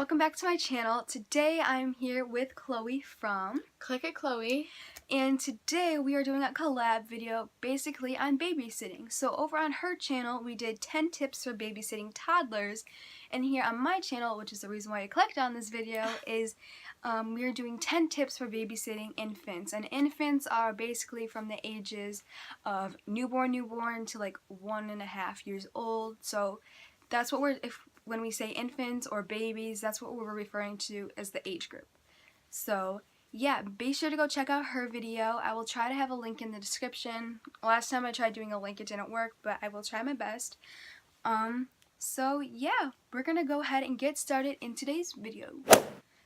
Welcome back to my channel. Today I'm here with Chloe from Click at Chloe. And today we are doing a collab video basically on babysitting. So over on her channel we did 10 tips for babysitting toddlers, and here on my channel, which is the reason why I clicked on this video, is we are doing 10 tips for babysitting infants. And infants are basically from the ages of newborn to like 1.5 years old. So that's what when we say infants or babies, that's what we're referring to as the age group. So yeah, be sure to go check out her video. I will try to have a link in the description. Last time I tried doing a link, it didn't work, but I will try my best. So yeah, we're gonna go ahead and get started in today's video.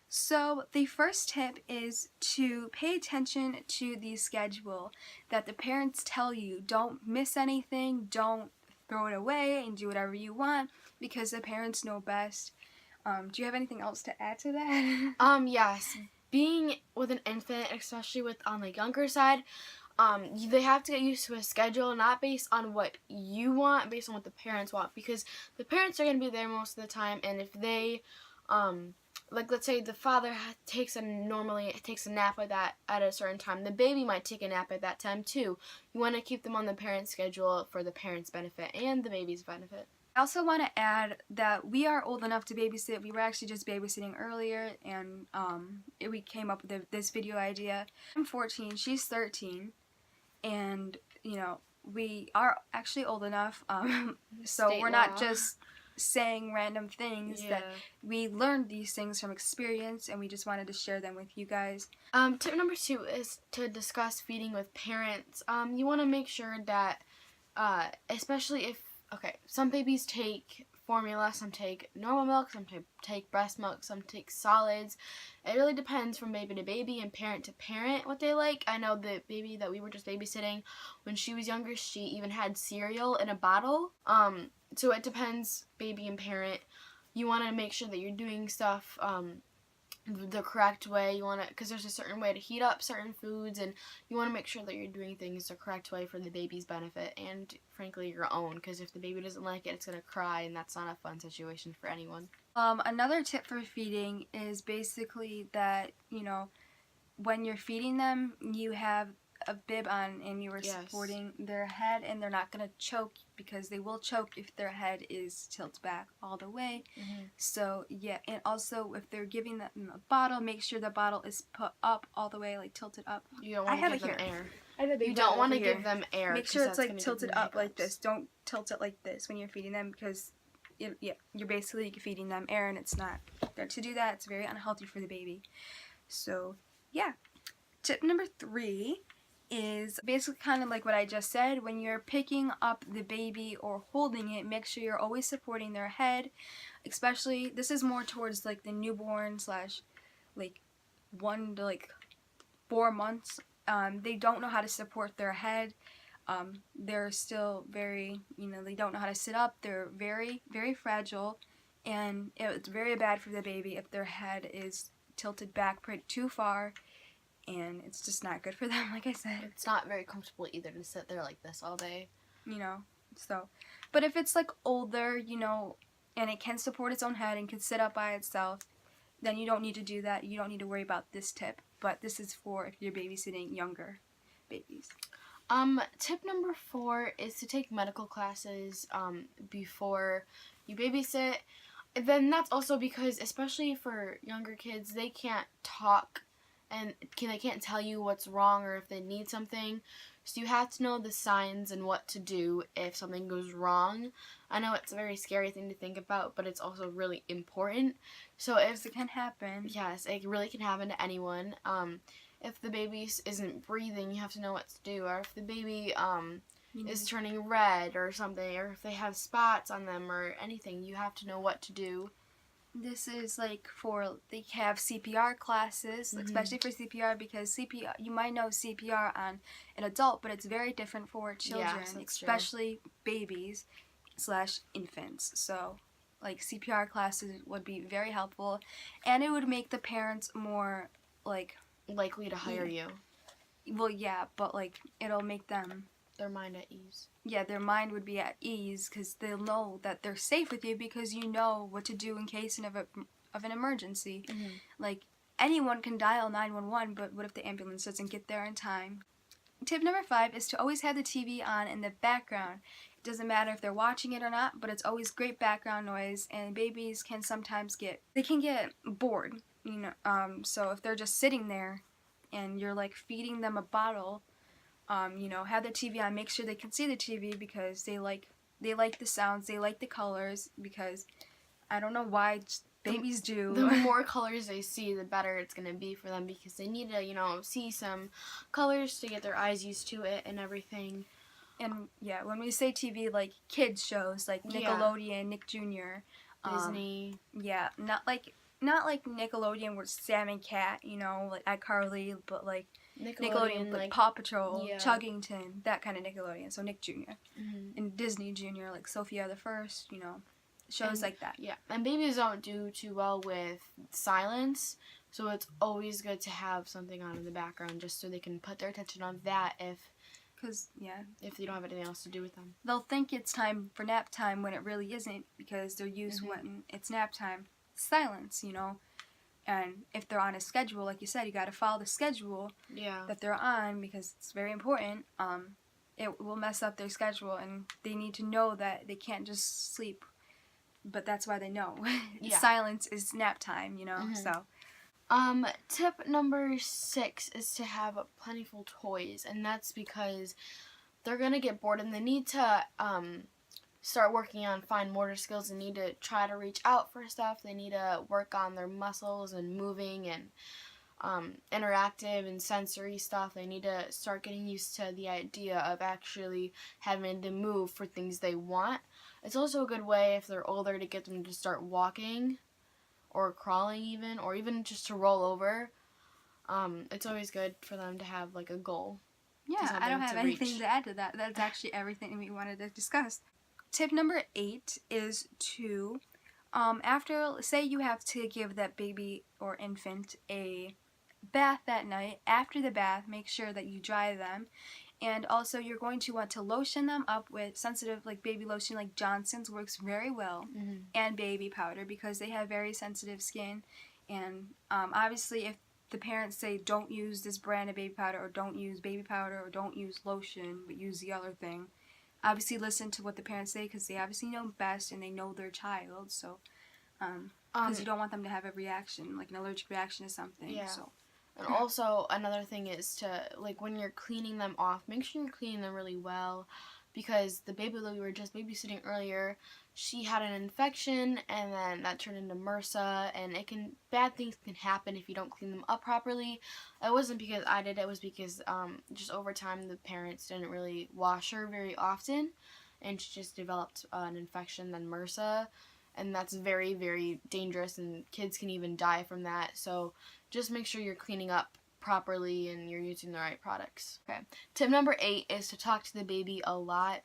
So the first tip is to pay attention to the schedule that the parents tell you. Don't miss anything, don't throw it away and do whatever you want, because the parents know best. Do you have anything else to add to that? Yes. Being with an infant, especially with on the younger side, they have to get used to a schedule, not based on what you want, based on what the parents want, because the parents are going to be there most of the time, and if they, like let's say the father takes a nap at a certain time, the baby might take a nap at that time too. You want to keep them on the parents' schedule for the parents' benefit and the baby's benefit. I also want to add that we are old enough to babysit. We were actually just babysitting earlier, and we came up with this video idea. I'm 14, she's 13, and you know, we are actually old enough, so we're not just saying random things. That we learned these things from experience, and we just wanted to share them with you guys. Tip number 2 is to discuss feeding with parents. You want to make sure that, especially if, some babies take formula, some take normal milk, some take breast milk, some take solids. It really depends from baby to baby and parent to parent what they like. I know the baby that we were just babysitting, when she was younger, she even had cereal in a bottle. So it depends baby and parent. You want to make sure that you're doing stuff the correct way. You want to, because there's a certain way to heat up certain foods, and you want to make sure that you're doing things the correct way for the baby's benefit and frankly your own, because if the baby doesn't like it, it's going to cry, and that's not a fun situation for anyone. Another tip for feeding is basically that, you know, when you're feeding them, you have a bib on and you are supporting their head, and they're not going to choke, because they will choke if their head is tilted back all the way. So yeah, and also if they're giving them a bottle, make sure the bottle is put up all the way, like tilted up. You don't want to give them air. You don't want to give them air. Make sure it's like tilted up like this. Don't tilt it like this when you're feeding them, because you're basically feeding them air, and it's not good to do that. It's very unhealthy for the baby. So yeah. Tip number 3 is basically kind of like what I just said. When you're picking up the baby or holding it, make sure you're always supporting their head. Especially, this is more towards like the newborn / like 1 to like 4 months. They don't know how to support their head. They're still very, they don't know how to sit up. They're very, very fragile, and it's very bad for the baby if their head is tilted back too far. And it's just not good for them, like I said. It's not very comfortable either to sit there like this all day. So. But if it's like older, and it can support its own head and can sit up by itself, then you don't need to do that. You don't need to worry about this tip. But this is for if you're babysitting younger babies. Tip number 4 is to take medical classes before you babysit. And then that's also because, especially for younger kids, they can't talk, and they can't tell you what's wrong or if they need something. So you have to know the signs and what to do if something goes wrong. I know it's a very scary thing to think about, but it's also really important. So if it can happen. Yes, it really can happen to anyone. If the baby isn't breathing, you have to know what to do. Or if the baby is turning red or something, or if they have spots on them or anything, you have to know what to do. This is like they have CPR classes, especially for CPR, because CPR, you might know CPR on an adult, but it's very different for children, especially babies / infants. So like CPR classes would be very helpful, and it would make the parents more likely to hire you. Well, yeah, but like it'll make them their mind at ease. Yeah, their mind would be at ease, because they'll know that they're safe with you, because you know what to do in case of of an emergency. Mm-hmm. Like, anyone can dial 911, but what if the ambulance doesn't get there in time? Tip number 5 is to always have the TV on in the background. It doesn't matter if they're watching it or not, but it's always great background noise, and babies can sometimes get bored, so if they're just sitting there and you're like feeding them a bottle, have the TV on, make sure they can see the TV because they like the sounds, they like the colors, because I don't know why babies do. The more colors they see, the better it's going to be for them, because they need to, see some colors to get their eyes used to it and everything. And yeah, when we say TV, like kids shows, like Nickelodeon, Nick Jr., Disney. Yeah, not like Nickelodeon with Sam and Cat, like iCarly, but like Nickelodeon, like Paw Patrol, Chuggington, that kind of Nickelodeon. So Nick Jr. And Disney Jr., like Sophia the First, shows like that. Yeah, and babies don't do too well with silence, so it's always good to have something on in the background just so they can put their attention on that if they don't have anything else to do with them. They'll think it's time for nap time when it really isn't, because they're used when it's nap time. Silence, and if they're on a schedule, like you said, you got to follow the schedule that they're on, because it's very important. It will mess up their schedule, and they need to know that they can't just sleep, but that's why they know. Silence is nap time, so. Tip number 6 is to have plentiful toys, and that's because they're gonna get bored and they need to start working on fine motor skills. They need to try to reach out for stuff. They need to work on their muscles and moving and interactive and sensory stuff. They need to start getting used to the idea of actually having to move for things they want. It's also a good way, if they're older, to get them to start walking or crawling even, or even just to roll over. It's always good for them to have like a goal. Yeah, I don't have anything to add to that. That's actually everything we wanted to discuss. Tip number 8 is to, say you have to give that baby or infant a bath that night. After the bath, make sure that you dry them. And also, you're going to want to lotion them up with sensitive, like baby lotion, like Johnson's works very well, and baby powder, because they have very sensitive skin. And obviously, if the parents say don't use this brand of baby powder, or don't use baby powder, or don't use lotion, but use the other thing, obviously listen to what the parents say, because they obviously know best and they know their child. So, because you don't want them to have a reaction, like an allergic reaction to something. Yeah. So. And also, another thing is to, like, when you're cleaning them off, make sure you're cleaning them really well, because the baby that we were just babysitting earlier, she had an infection, and then that turned into MRSA, and bad things can happen if you don't clean them up properly. It wasn't because I did, it was because just over time the parents didn't really wash her very often, and she just developed an infection, then MRSA, and that's very, very dangerous, and kids can even die from that. So just make sure you're cleaning up properly and you're using the right products. Okay. Tip number 8 is to talk to the baby a lot.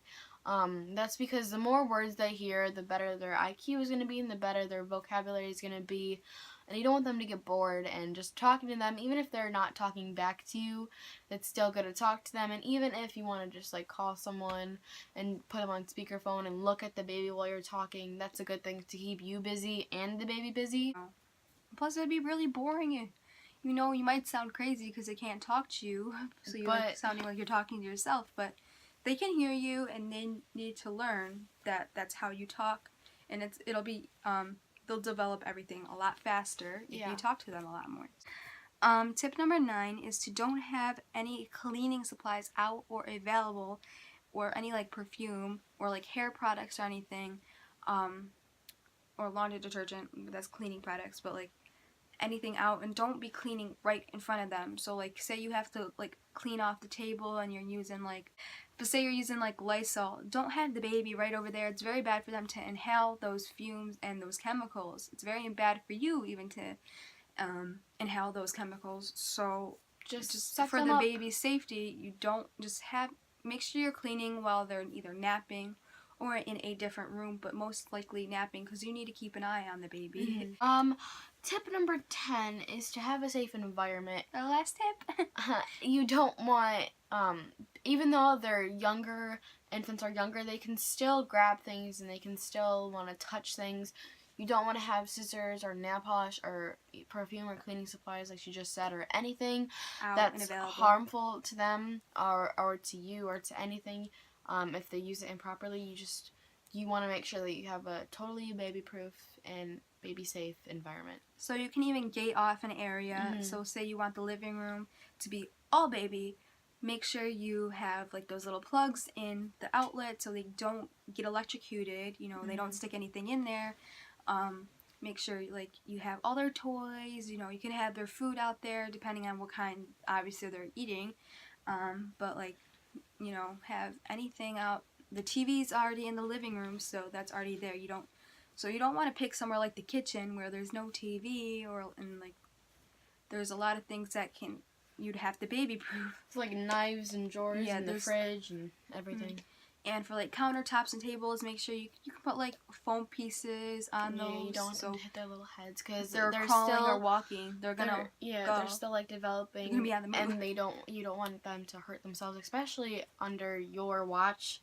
That's because the more words they hear, the better their IQ is going to be, and the better their vocabulary is going to be. And you don't want them to get bored, and just talking to them, even if they're not talking back to you, it's still good to talk to them. And even if you want to just like call someone and put them on speakerphone and look at the baby while you're talking, that's a good thing to keep you busy and the baby busy. Plus, it'd be really boring. You might sound crazy because they can't talk to you, so you're sounding like you're talking to yourself, but they can hear you, and they need to learn that that's how you talk, and they'll develop everything a lot faster if you talk to them a lot more. Tip number 9 is to don't have any cleaning supplies out or available, or any like perfume or like hair products or anything, or laundry detergent, that's cleaning products, but like anything out, and don't be cleaning right in front of them. So like, say you have to like clean off the table and you're using like Lysol, don't have the baby right over there. It's very bad for them to inhale those fumes and those chemicals. It's very bad for you even to inhale those chemicals. So just for the baby's safety, you don't make sure you're cleaning while they're either napping or in a different room, but most likely napping, because you need to keep an eye on the baby. Tip number 10 is to have a safe environment. The last tip? You don't want, even though infants are younger, they can still grab things and they can still want to touch things. You don't want to have scissors or nail polish or perfume or cleaning supplies, like she just said, or anything Out and that's available. harmful to them or to you or to anything. If they use it improperly, you want to make sure that you have a totally baby-proof and baby-safe environment. So you can even gate off an area. So say you want the living room to be all baby, make sure you have like those little plugs in the outlet so they don't get electrocuted, you know, they don't stick anything in there. Make sure like you have all their toys, you know, you can have their food out there depending on what kind obviously they're eating. But like, you know, have anything out. The TV's already in the living room, so that's already there. You don't want to pick somewhere like the kitchen where there's no TV and like there's a lot of things that you'd have to baby proof. It's like knives and drawers and the fridge and everything. And for like countertops and tables, make sure you can put like foam pieces on those. Yeah, you don't want them to hit their little heads because they're crawling or walking. They're still like developing. They're gonna be on the move. And you don't want them to hurt themselves, especially under your watch.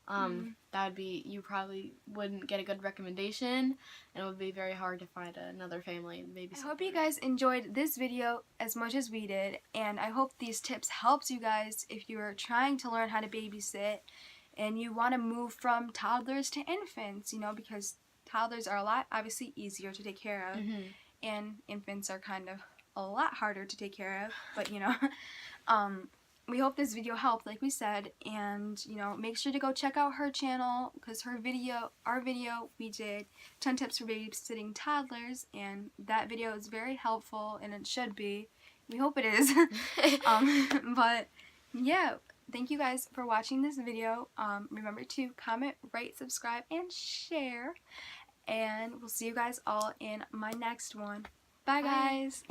You probably wouldn't get a good recommendation, and it would be very hard to find another family babysitter. I hope you guys enjoyed this video as much as we did, and I hope these tips helped you guys if you're trying to learn how to babysit and you want to move from toddlers to infants, you know, because toddlers are a lot obviously easier to take care of, and infants are kind of a lot harder to take care of, but you know, we hope this video helped, like we said, and you know, make sure to go check out her channel because our video, we did 10 tips for babysitting toddlers, and that video is very helpful, and it should be. We hope it is. But yeah, thank you guys for watching this video. Remember to comment, rate, subscribe, and share, and we'll see you guys all in my next one. Bye guys.